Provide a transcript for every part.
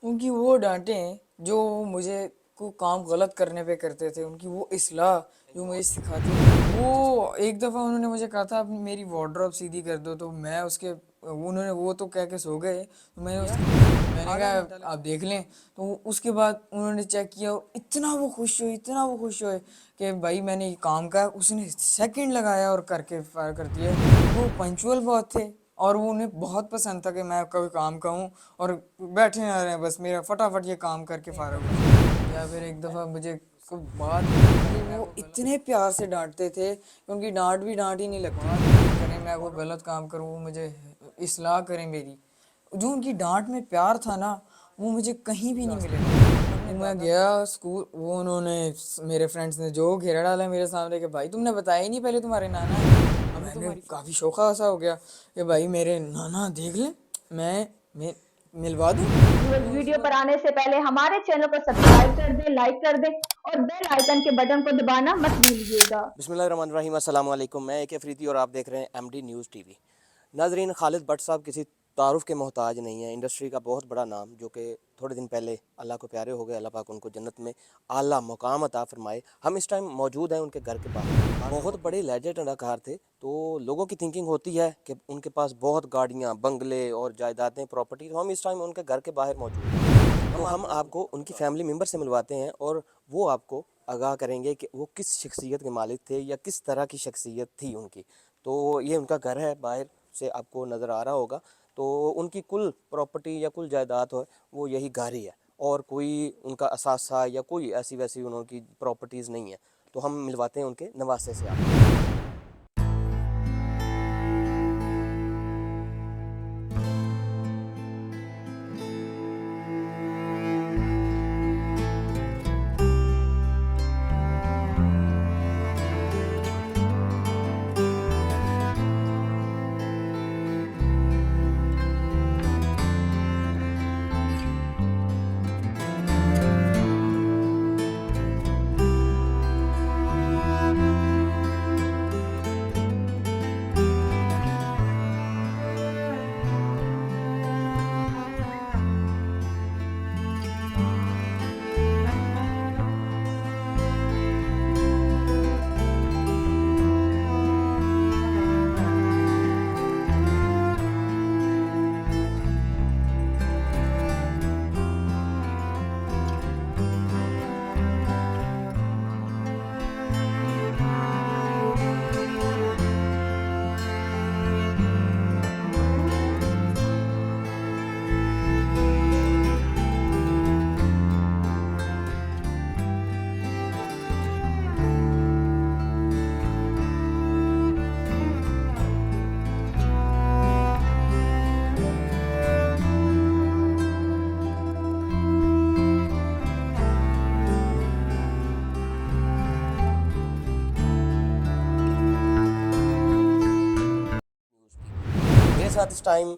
उनकी वो डांटें जो मुझे को काम गलत करने पे करते थे, उनकी वो इस्लाह जो मुझे सिखाते थे। वो एक दफ़ा उन्होंने मुझे कहा था, "अब मेरी वार्डरोब सीधी कर दो", तो मैं उसके उन्होंने वो तो कह के सो गए, तो मैंने कहा आप देख लें। तो उसके बाद उन्होंने चेक किया, इतना वो खुश हुए, इतना वो खुश हुए कि भाई मैंने ये काम कहा, उसने सेकंड लगाया और करके फायर कर दिया। वो पंचुअल बहुत थे और वो उन्हें बहुत पसंद था कि मैं कभी काम कहूँ और बैठे ना रहें, बस मेरा फटाफट ये काम करके फारग हो जाए। या फिर एक दफ़ा मुझे को बात वो इतने प्यार से डांटते थे कि उनकी डांट भी डांट ही नहीं लगती थी। करें मैं वो गलत काम करूँ, वो मुझे इस्लाह करें मेरी। जो उनकी डांट में प्यार था ना, वो मुझे कहीं भी नहीं मिलेगा। तो मैं गया स्कूल, वो उन्होंने मेरे फ्रेंड्स ने जो घेरा डाला मेरे सामने कि भाई तुमने बताया ही नहीं पहले तुम्हारे नाना है। अब मैंने काफ़ी शौका सा हो गया कि भाई मेरे नाना देख लें, मैं मिलवा दूँ। व्यूअर्स, वीडियो पर आने से पहले हमारे चैनल को सब्सक्राइब कर दें, लाइक कर दें और बेल आइकन के बटन को दबाना मत भूलिएगा। बिस्मिल्लाहिर्रहमानिर्रहीम, अस्सलाम वालेकुम। मैं AK अफरीदी और आप देख रहे हैं MD न्यूज़ TV। नाजरीन, खालिद भट्ट साहब किसी तारुफ के मोहताज नहीं है। इंडस्ट्री का बहुत बड़ा नाम, जो कि थोड़े दिन पहले अल्लाह को प्यारे हो गए। अल्लाह पाक उनको जन्नत में आला मुकाम अता फरमाए। हम इस टाइम मौजूद हैं उनके घर के बाहर। बहुत बड़े लेजेंड अदाकार थे, तो लोगों की थिंकिंग होती है कि उनके पास बहुत गाड़ियाँ, बंगले और जायदादें, प्रॉपर्टी। तो हम इस टाइम उनके घर के बाहर मौजूद हैं। तो हम आपको उनकी फैमिली मेम्बर से मिलवाते हैं और वो आपको आगाह करेंगे कि वो किस शख्सियत के मालिक थे या किस तरह की शख्सियत थी उनकी। तो ये उनका घर है, बाहर से आपको नज़र आ रहा होगा। तो उनकी कुल प्रॉपर्टी या कुल जायदाद है वो यही घर ही है, और कोई उनका असासा या कोई ऐसी वैसी उनकी प्रॉपर्टीज़ नहीं है। तो हम मिलवाते हैं उनके नवासे से आपको। मेरे साथ इस टाइम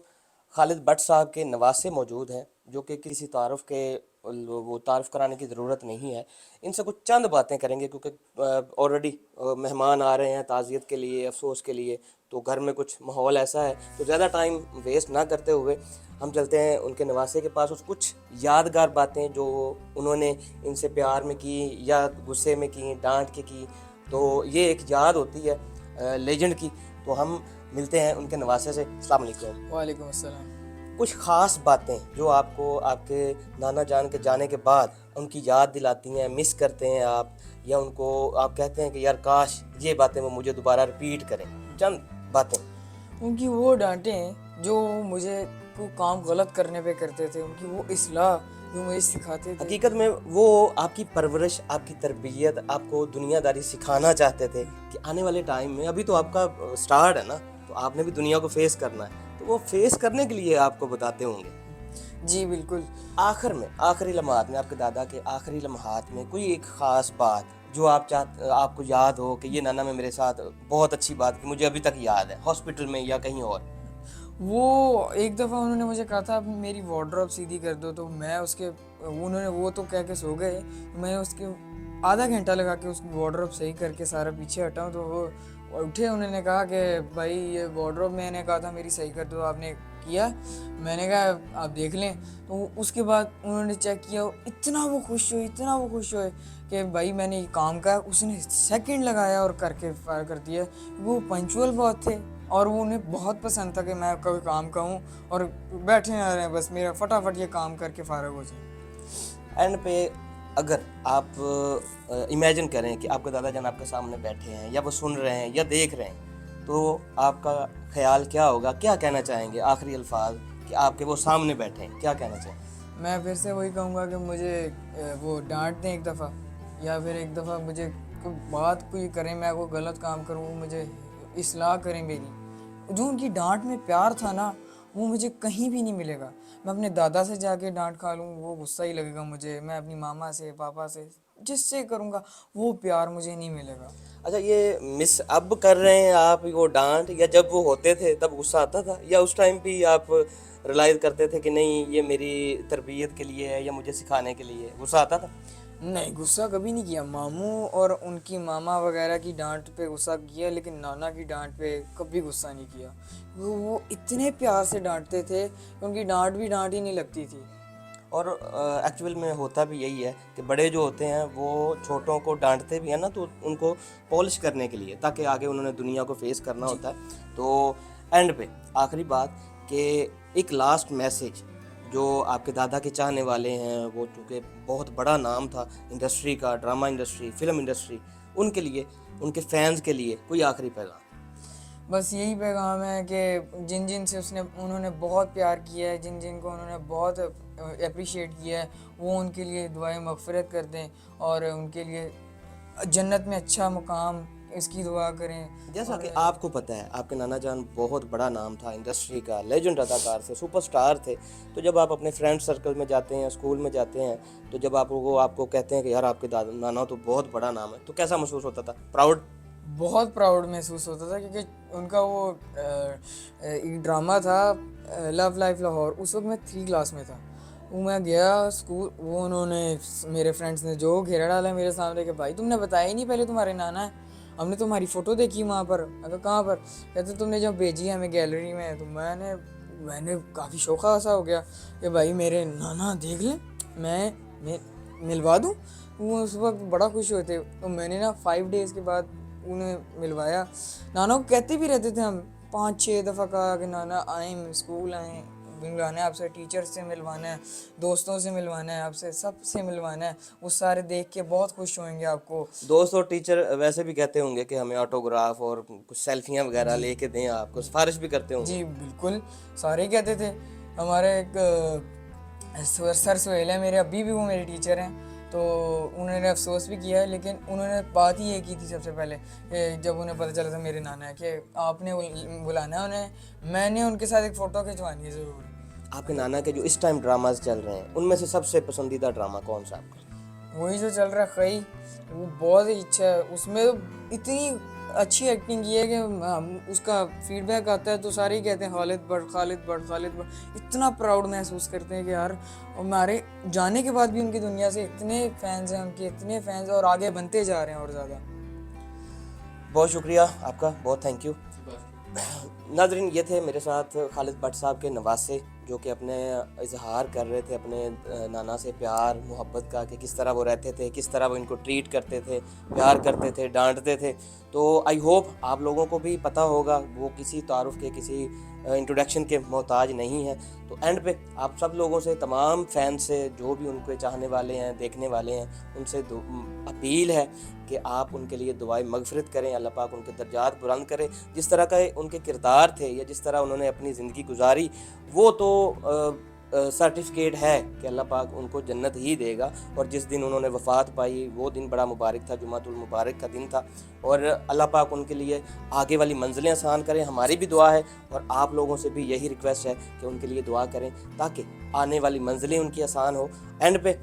खालिद भट्ट साहब के नवासे मौजूद हैं, जो कि किसी तारुफ के वो तारुफ कराने की ज़रूरत नहीं है। इनसे कुछ चंद बातें करेंगे, क्योंकि ऑलरेडी मेहमान आ रहे हैं ताज़ियत के लिए, अफसोस के लिए। तो घर में कुछ माहौल ऐसा है, तो ज़्यादा टाइम वेस्ट ना करते हुए हम चलते हैं उनके नवासे के पास। कुछ यादगार बातें जो उन्होंने इनसे प्यार में की या गुस्से में की, डांट के की, तो ये एक याद होती है लेजेंड की। तो हम मिलते हैं उनके नवासे से। अस्सलाम वालेकुम। वालेकुम अस्सलाम। कुछ ख़ास बातें जो आपको आपके नाना जान के जाने के बाद उनकी याद दिलाती हैं, मिस करते हैं आप, या उनको आप कहते हैं कि यार काश ये बातें वो मुझे दोबारा रिपीट करें, चंद बातें। उनकी वो डांटें जो मुझे को काम गलत करने पे करते थे, उनकी वो इस्लाह जो मुझे सिखाते थे। हकीकत में वो आपकी परवरिश, आपकी तरबियत, आपको दुनियादारी सिखाना चाहते थे कि आने वाले टाइम में, अभी तो आपका स्टार्ट है ना, तो आपने भी दुनिया को फेस करना है, तो वो फेस करने के लिए आपको बताते होंगे। जी बिल्कुल। आखिर में, आखिरी लम्हात में, आपके दादा के आखिरी लम्हात में कोई एक ख़ास बात जो आपको याद हो कि ये नाना में मेरे साथ बहुत अच्छी बात की, मुझे अभी तक याद है, हॉस्पिटल में या कहीं और। वो एक दफ़ा उन्होंने मुझे कहा था, "अब मेरी वार्डरोब सीधी कर दो", तो मैं उसके उन्होंने वो तो कह के सो गए, तो मैंने उसके आधा घंटा लगा के उसकी वार्डरोब सही करके सारा पीछे हटाऊँ। तो वो उठे, उन्होंने कहा कि भाई ये वार्डरोब मैंने कहा था मेरी सही कर दो, आपने किया। मैंने कहा आप देख लें। तो उसके बाद उन्होंने चेक किया, इतना वो खुश हुए, इतना वो खुश हुए कि भाई मैंने ये काम कहा। उसने सेकंड लगाया और करके फायर कर दिया। वो पंचुअल बहुत थे और वो उन्हें बहुत पसंद था कि मैं कोई काम कहूँ और बैठे ना रहे, बस मेरा फटाफट ये काम करके फारग हो जाए। एंड पे अगर आप इमेजिन करें कि आपके दादा जान आपके सामने बैठे हैं या वो सुन रहे हैं या देख रहे हैं, तो आपका ख्याल क्या होगा, क्या कहना चाहेंगे आखिरी अल्फाज कि आपके वो सामने बैठे हैं, क्या कहना चाहेंगे? मैं फिर से वही कहूँगा कि मुझे वो डांट दें एक दफ़ा, या फिर एक दफ़ा मुझे कोई बात कोई करें, मैं कोई गलत काम करूँ, वो मुझे इस्लाह करें मेरी। जो उनकी डांट में प्यार था ना, वो मुझे कहीं भी नहीं मिलेगा। मैं अपने दादा से जाके डांट खा लूँ वो गुस्सा ही लगेगा मुझे, मैं अपनी मामा से, पापा से, जिससे करूँगा वो प्यार मुझे नहीं मिलेगा। अच्छा, ये मिस अब कर रहे हैं आप वो डांट, या जब वो होते थे तब गुस्सा आता था, या उस टाइम भी आप रियलाइज़ करते थे कि नहीं ये मेरी तरबियत के लिए है या मुझे सिखाने के लिए है, गुस्सा आता था? नहीं, गुस्सा कभी नहीं किया। मामू और उनकी मामा वगैरह की डांट पे गुस्सा किया, लेकिन नाना की डांट पे कभी गुस्सा नहीं किया। वो इतने प्यार से डांटते थे कि उनकी डांट भी डांट ही नहीं लगती थी। और एक्चुअल में होता भी यही है कि बड़े जो होते हैं वो छोटों को डांटते भी हैं ना, तो उनको पॉलिश करने के लिए, ताकि आगे उन्होंने दुनिया को फेस करना होता है। तो एंड पे आखिरी बात कि एक लास्ट मैसेज जो आपके दादा के चाहने वाले हैं, वो चूँकि बहुत बड़ा नाम था इंडस्ट्री का, ड्रामा इंडस्ट्री, फिल्म इंडस्ट्री, उनके लिए, उनके फैंस के लिए कोई आखिरी पैगाम? बस यही पैगाम है कि जिन जिन से उन्होंने बहुत प्यार किया है, जिन जिन को उन्होंने बहुत अप्रिशिएट किया है, वो उनके लिए दुआएं मगफिरत कर दें और उनके लिए जन्नत में अच्छा मुकाम इसकी दुआ करें। जैसा कि आपको पता है आपके नाना जान बहुत बड़ा नाम था इंडस्ट्री का, लेजेंड अदाकार थे, सुपरस्टार थे। तो जब आप अपने फ्रेंड सर्कल में जाते हैं, स्कूल में जाते हैं, तो जब आप वो आपको कहते हैं कि यार आपके दादा नाना तो बहुत बड़ा नाम है, तो कैसा महसूस होता था? प्राउड? बहुत प्राउड महसूस होता था, क्योंकि उनका वो एक ड्रामा था लव लाइफ लाहौर, उस वक्त मैं 3 क्लास में था। वो मैं गया स्कूल, वो उन्होंने मेरे फ्रेंड्स ने जो घेरा डाला मेरे सामने कि भाई तुमने बताया ही नहीं पहले तुम्हारे नाना है, हमने तुम्हारी फ़ोटो देखी वहाँ पर। अगर कहाँ पर? कहते तुमने जब भेजी हमें गैलरी में। तो मैंने काफ़ी शौक़ा सा हो गया कि भाई मेरे नाना देख लें, मैं मिलवा दूँ। वो उस वक्त बड़ा खुश हुए थे। तो मैंने ना 5 डेज़ के बाद उन्हें मिलवाया। नाना को कहते भी रहते थे हम 5-6 दफ़ा कहा कि नाना आए, स्कूल आए, मिलवाना है आपसे, टीचर से मिलवाना है, दोस्तों से मिलवाना है, आपसे सबसे मिलवाना है। वो सारे देख के बहुत खुश होंगे आपको। दोस्त और टीचर वैसे भी कहते होंगे कि हमें ऑटोग्राफ और कुछ सेल्फियां वगैरह लेके दें, आपको सिफारिश भी करते होंगे? जी बिल्कुल, सारे कहते थे। हमारे एक सर सुहेल है मेरे, अभी भी वो मेरे टीचर हैं। तो उन्होंने अफसोस भी किया है, लेकिन उन्होंने बात ही ये की थी सबसे पहले कि जब उन्हें पता चला था मेरे नाना है, कि आपने बुलाना है उन्हें, मैंने उनके साथ एक फ़ोटो खिंचवानी है ज़रूर। आपके नाना के जो इस टाइम ड्रामाज चल रहे हैं, उनमें से सबसे पसंदीदा ड्रामा कौन सा आपका? वही जो चल रहा है खई, वो बहुत ही अच्छा है। उसमें तो इतनी अच्छी एक्टिंग की है कि उसका फीडबैक आता है तो सारे ही कहते हैं खालिद भट्ट, खालिद भट्ट, खालिद भट्ट। इतना प्राउड महसूस करते हैं कि यार हमारे जाने के बाद भी उनकी दुनिया से इतने फैंस हैं, उनके इतने फैंस और आगे बनते जा रहे हैं और ज़्यादा। बहुत शुक्रिया आपका, बहुत थैंक यू। नाज़रीन, ये थे मेरे साथ खालिद भट्ट साहब के नवासे, जो कि अपने इजहार कर रहे थे अपने नाना से प्यार मोहब्बत का, कि किस तरह वो रहते थे, किस तरह वो इनको ट्रीट करते थे, प्यार करते थे, डांटते थे। तो आई होप आप लोगों को भी पता होगा, वो किसी तारुफ के, किसी इंट्रोडक्शन के मोहताज नहीं है। तो एंड पे आप सब लोगों से, तमाम फैन से, जो भी उनके चाहने वाले हैं, देखने वाले हैं, उनसे अपील है कि आप उनके लिए दुआएं मगफिरत करें, अल्लाह पाक उनके दर्जात बुलंद करे। जिस तरह का उनके किरदार थे या जिस तरह उन्होंने अपनी ज़िंदगी गुजारी, वो तो सर्टिफिकेट है कि अल्लाह पाक उनको जन्नत ही देगा। और जिस दिन उन्होंने वफ़ात पाई वो दिन बड़ा मुबारक था, जुमातुल मुबारक का दिन था। और अल्लाह पाक उनके लिए आगे वाली मंजिलें आसान करें, हमारी भी दुआ है और आप लोगों से भी यही रिक्वेस्ट है कि उनके लिए दुआ करें ताकि आने वाली मंजिलें उनकी आसान हो। एंड पे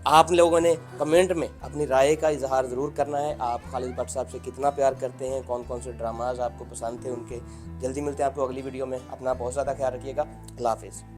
आप लोगों ने कमेंट में अपनी राय का इजहार ज़रूर करना है, आप खालिद भट्ट साहब से कितना प्यार करते हैं, कौन कौन से ड्रामाज आपको पसंद थे उनके। जल्दी मिलते हैं आपको अगली वीडियो में, अपना बहुत ज़्यादा ख्याल रखिएगा। अल्लाह हाफिज़।